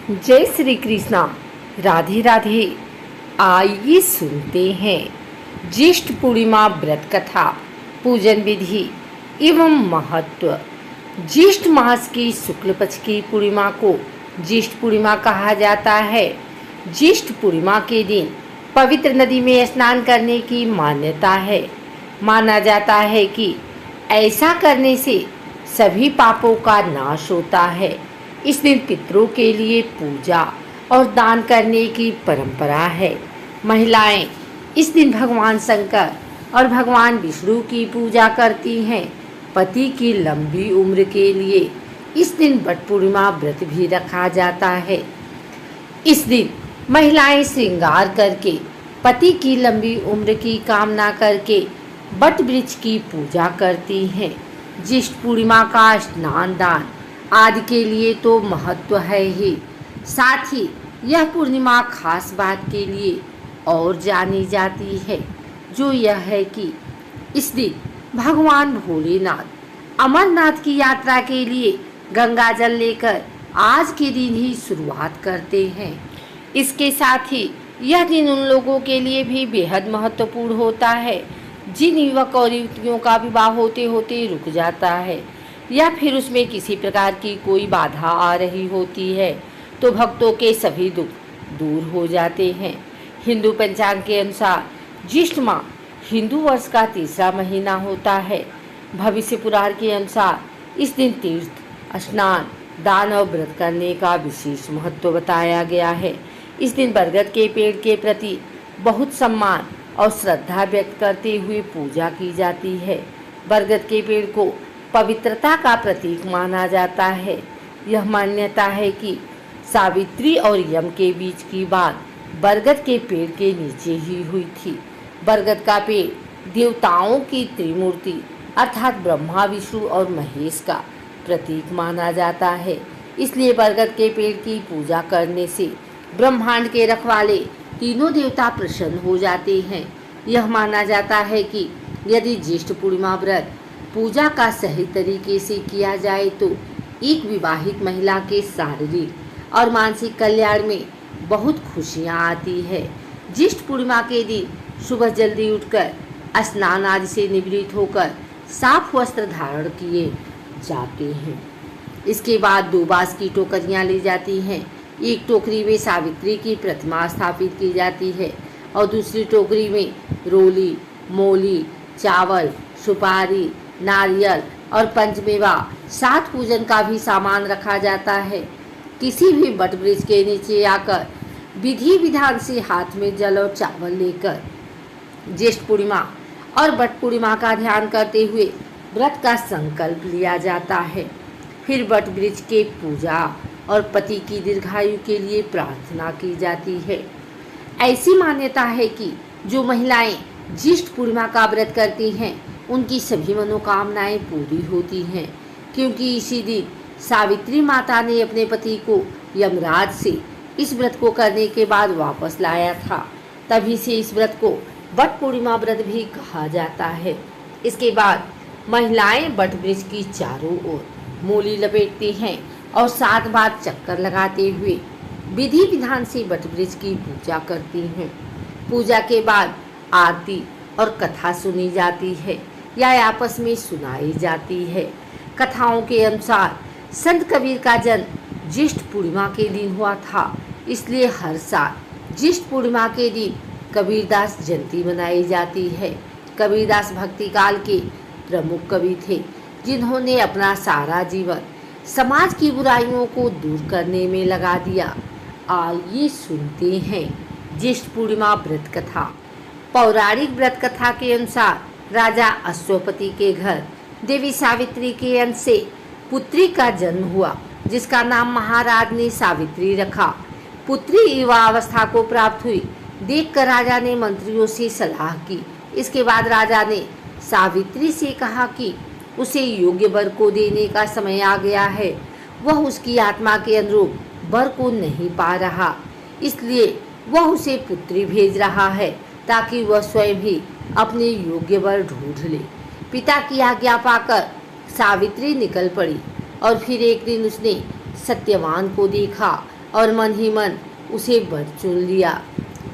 जय श्री कृष्णा। राधे राधे। आइए सुनते हैं ज्येष्ठ पूर्णिमा व्रत कथा, पूजन विधि एवं महत्व। ज्येष्ठ मास की शुक्ल पक्ष की पूर्णिमा को ज्येष्ठ पूर्णिमा कहा जाता है। ज्येष्ठ पूर्णिमा के दिन पवित्र नदी में स्नान करने की मान्यता है। माना जाता है कि ऐसा करने से सभी पापों का नाश होता है। इस दिन पितरों के लिए पूजा और दान करने की परंपरा है। महिलाएं इस दिन भगवान शंकर और भगवान विष्णु की पूजा करती हैं। पति की लंबी उम्र के लिए इस दिन वट पूर्णिमा व्रत भी रखा जाता है। इस दिन महिलाएं श्रृंगार करके पति की लंबी उम्र की कामना करके वट वृक्ष की पूजा करती हैं। ज्येष्ठ पूर्णिमा का स्नान दान आदि के लिए तो महत्व है ही, साथ ही यह पूर्णिमा खास बात के लिए और जानी जाती है, जो यह है कि इस दिन भगवान भोलेनाथ अमरनाथ की यात्रा के लिए गंगा जल लेकर आज के दिन ही शुरुआत करते हैं। इसके साथ ही यह दिन उन लोगों के लिए भी बेहद महत्वपूर्ण होता है जिन युवक और युवतियों का विवाह होते होते रुक जाता है या फिर उसमें किसी प्रकार की कोई बाधा आ रही होती है, तो भक्तों के सभी दुख दूर हो जाते हैं। हिंदू पंचांग के अनुसार ज्येष्ठ माह हिंदू वर्ष का तीसरा महीना होता है। भविष्य पुराण के अनुसार इस दिन तीर्थ स्नान दान और व्रत करने का विशेष महत्व बताया गया है। इस दिन बरगद के पेड़ के प्रति बहुत सम्मान और श्रद्धा व्यक्त करते हुए पूजा की जाती है। बरगद के पेड़ को पवित्रता का प्रतीक माना जाता है। यह मान्यता है कि सावित्री और यम के बीच की बात बरगद के पेड़ के नीचे ही हुई थी। बरगद का पेड़ देवताओं की त्रिमूर्ति अर्थात ब्रह्मा विष्णु और महेश का प्रतीक माना जाता है। इसलिए बरगद के पेड़ की पूजा करने से ब्रह्मांड के रखवाले तीनों देवता प्रसन्न हो जाते हैं। यह माना जाता है कि यदि ज्येष्ठ पूर्णिमा व्रत पूजा का सही तरीके से किया जाए तो एक विवाहित महिला के शारीरिक और मानसिक कल्याण में बहुत खुशियाँ आती है। ज्येष्ठ पूर्णिमा के दिन सुबह जल्दी उठकर स्नान आदि से निवृत्त होकर साफ वस्त्र धारण किए जाते हैं। इसके बाद 2 बांस की टोकरियाँ ली जाती हैं। एक टोकरी में सावित्री की प्रतिमा स्थापित की जाती है और दूसरी टोकरी में रोली, मोली, चावल, सुपारी, नारियल और पंचमेवा 7 पूजन का भी सामान रखा जाता है। किसी भी वट वृक्ष के नीचे आकर विधि विधान से हाथ में जल और चावल लेकर ज्येष्ठ पूर्णिमा और वट पूर्णिमा का ध्यान करते हुए व्रत का संकल्प लिया जाता है। फिर वट वृक्ष के पूजा और पति की दीर्घायु के लिए प्रार्थना की जाती है। ऐसी मान्यता है कि जो महिलाएं ज्येष्ठ पूर्णिमा का व्रत करती हैं उनकी सभी मनोकामनाएं पूरी होती हैं, क्योंकि इसी दिन सावित्री माता ने अपने पति को यमराज से इस व्रत को करने के बाद वापस लाया था। तभी से इस व्रत को वट पूर्णिमा व्रत भी कहा जाता है। इसके बाद महिलाएं वट वृक्ष की चारों ओर मूली लपेटती हैं और 7 बार चक्कर लगाते हुए विधि विधान से वट वृक्ष की पूजा करती हैं। पूजा के बाद आरती और कथा सुनी जाती है या आपस में सुनाई जाती है। कथाओं के अनुसार संत कबीर का जन्म ज्येष्ठ पूर्णिमा के दिन हुआ था, इसलिए हर साल ज्येष्ठ पूर्णिमा के दिन कबीरदास जयंती मनाई जाती है। कबीरदास भक्ति काल के प्रमुख कवि थे, जिन्होंने अपना सारा जीवन समाज की बुराइयों को दूर करने में लगा दिया। आइए सुनते हैं ज्येष्ठ पूर्णिमा व्रत कथा। पौराणिक व्रत कथा के अनुसार राजा अश्वपति के घर देवी सावित्री के अंश से पुत्री का जन्म हुआ, जिसका नाम महाराज ने सावित्री रखा। पुत्री युवा अवस्था को प्राप्त हुई देखकर राजा ने मंत्रियों से सलाह की। इसके बाद राजा ने सावित्री से कहा कि उसे योग्य वर को देने का समय आ गया है। वह उसकी आत्मा के अनुरूप वर को नहीं पा रहा, इसलिए वह उसे पुत्री भेज रहा है ताकि वह स्वयं ही अपने योग्य वर ढूंढ ले। पिता की आज्ञा पाकर सावित्री निकल पड़ी और फिर एक दिन उसने सत्यवान को देखा और मन ही मन उसे वर चुन लिया।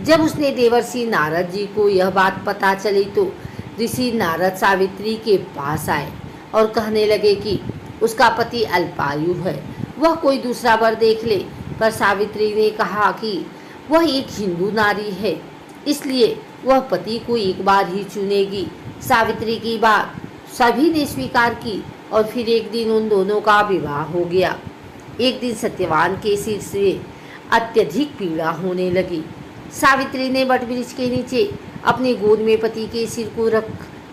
जब उसने देवर्षि नारद जी को यह बात पता चली तो ऋषि नारद सावित्री के पास आए और कहने लगे कि उसका पति अल्पायु है, वह कोई दूसरा वर देख ले। पर सावित्री ने कहा कि वह एक हिंदू नारी है, इसलिए वह पति को एक बार ही चुनेगी। सावित्री की बात सभी ने स्वीकार की और फिर एक दिन उन दोनों का विवाह हो गया। एक दिन सत्यवान के सिर से अत्यधिक पीड़ा होने लगी। सावित्री ने वटवृक्ष के नीचे अपनी गोद में पति के सिर को रख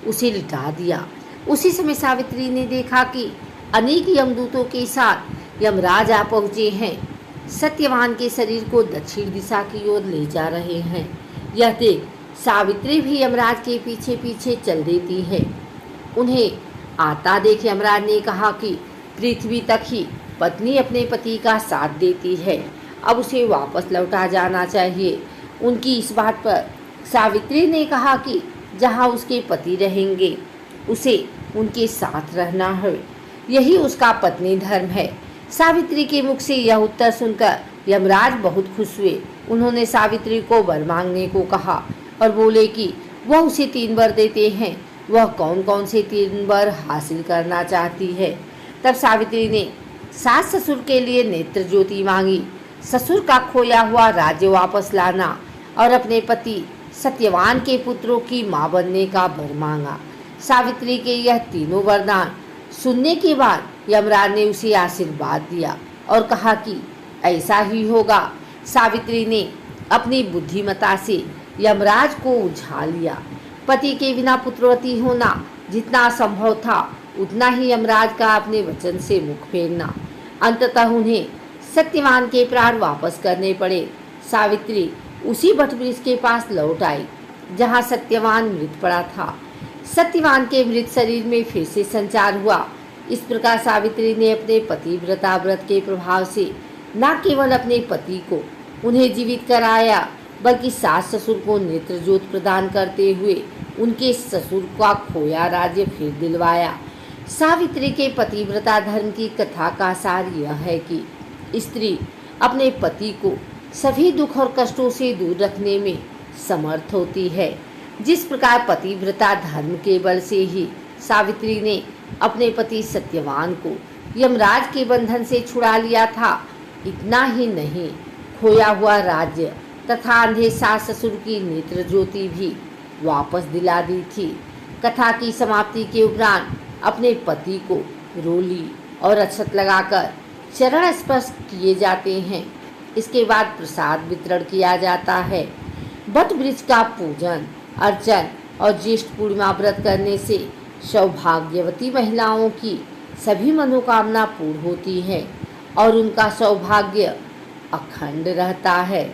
उसे लिटा दिया। उसी समय सावित्री ने देखा कि अनेक यमदूतों के साथ यमराज आ पहुँचे हैं, सत्यवान के शरीर को दक्षिण दिशा की ओर ले जा रहे हैं। यह देख सावित्री भी यमराज के पीछे पीछे चल देती है। उन्हें आता देख यमराज ने कहा कि पृथ्वी तक ही पत्नी अपने पति का साथ देती है, अब उसे वापस लौटा जाना चाहिए। उनकी इस बात पर सावित्री ने कहा कि जहाँ उसके पति रहेंगे उसे उनके साथ रहना है, यही उसका पत्नी धर्म है। सावित्री के मुख से यह उत्तर सुनकर यमराज बहुत खुश हुए। उन्होंने सावित्री को वर मांगने को कहा और बोले कि वह उसे 3 वर देते हैं। वह कौन कौन से 3 वर हासिल करना चाहती है। तब सावित्री ने सास ससुर के लिए नेत्र ज्योति मांगी, ससुर का खोया हुआ राज्य वापस लाना और अपने पति सत्यवान के पुत्रों की मां बनने का वर मांगा। सावित्री के यह तीनों वरदान सुनने के बाद यमराज ने उसे आशीर्वाद दिया और कहा कि ऐसा ही होगा। सावित्री ने अपनी बुद्धिमता से यमराज को उलझा लिया। पति के बिना पुत्रवती होना जितना संभव था उतना ही यमराज का अपने वचन से मुख फेरना। अंततः उन्हें सत्यवान के प्राण वापस करने पड़े। सावित्री उसी वटवृक्ष के पास लौट आई जहाँ सत्यवान मृत पड़ा था। सत्यवान के मृत शरीर में फिर से संचार हुआ। इस प्रकार सावित्री ने अपने पतिव्रता व्रत के प्रभाव से न केवल अपने पति को उन्हें जीवित कराया बल्कि सास ससुर को नेत्र ज्योत प्रदान करते हुए उनके ससुर का खोया राज्य फिर दिलवाया। सावित्री के पतिव्रता धर्म की कथा का सार यह है कि स्त्री अपने पति को सभी दुख और कष्टों से दूर रखने में समर्थ होती है। जिस प्रकार पतिव्रता धर्म के बल से ही सावित्री ने अपने पति सत्यवान को यमराज के बंधन से छुड़ा लिया था, इतना ही नहीं खोया हुआ राज्य तथा अंधे सास ससुर की नेत्र ज्योति भी वापस दिला दी थी। कथा की समाप्ति के उपरांत अपने पति को रोली और अक्षत लगाकर चरण स्पर्श किए जाते हैं। इसके बाद प्रसाद वितरण किया जाता है। वट वृक्ष का पूजन अर्चन और ज्येष्ठ पूर्णिमा व्रत करने से सौभाग्यवती महिलाओं की सभी मनोकामना पूर्ण होती है और उनका सौभाग्य अखंड रहता है।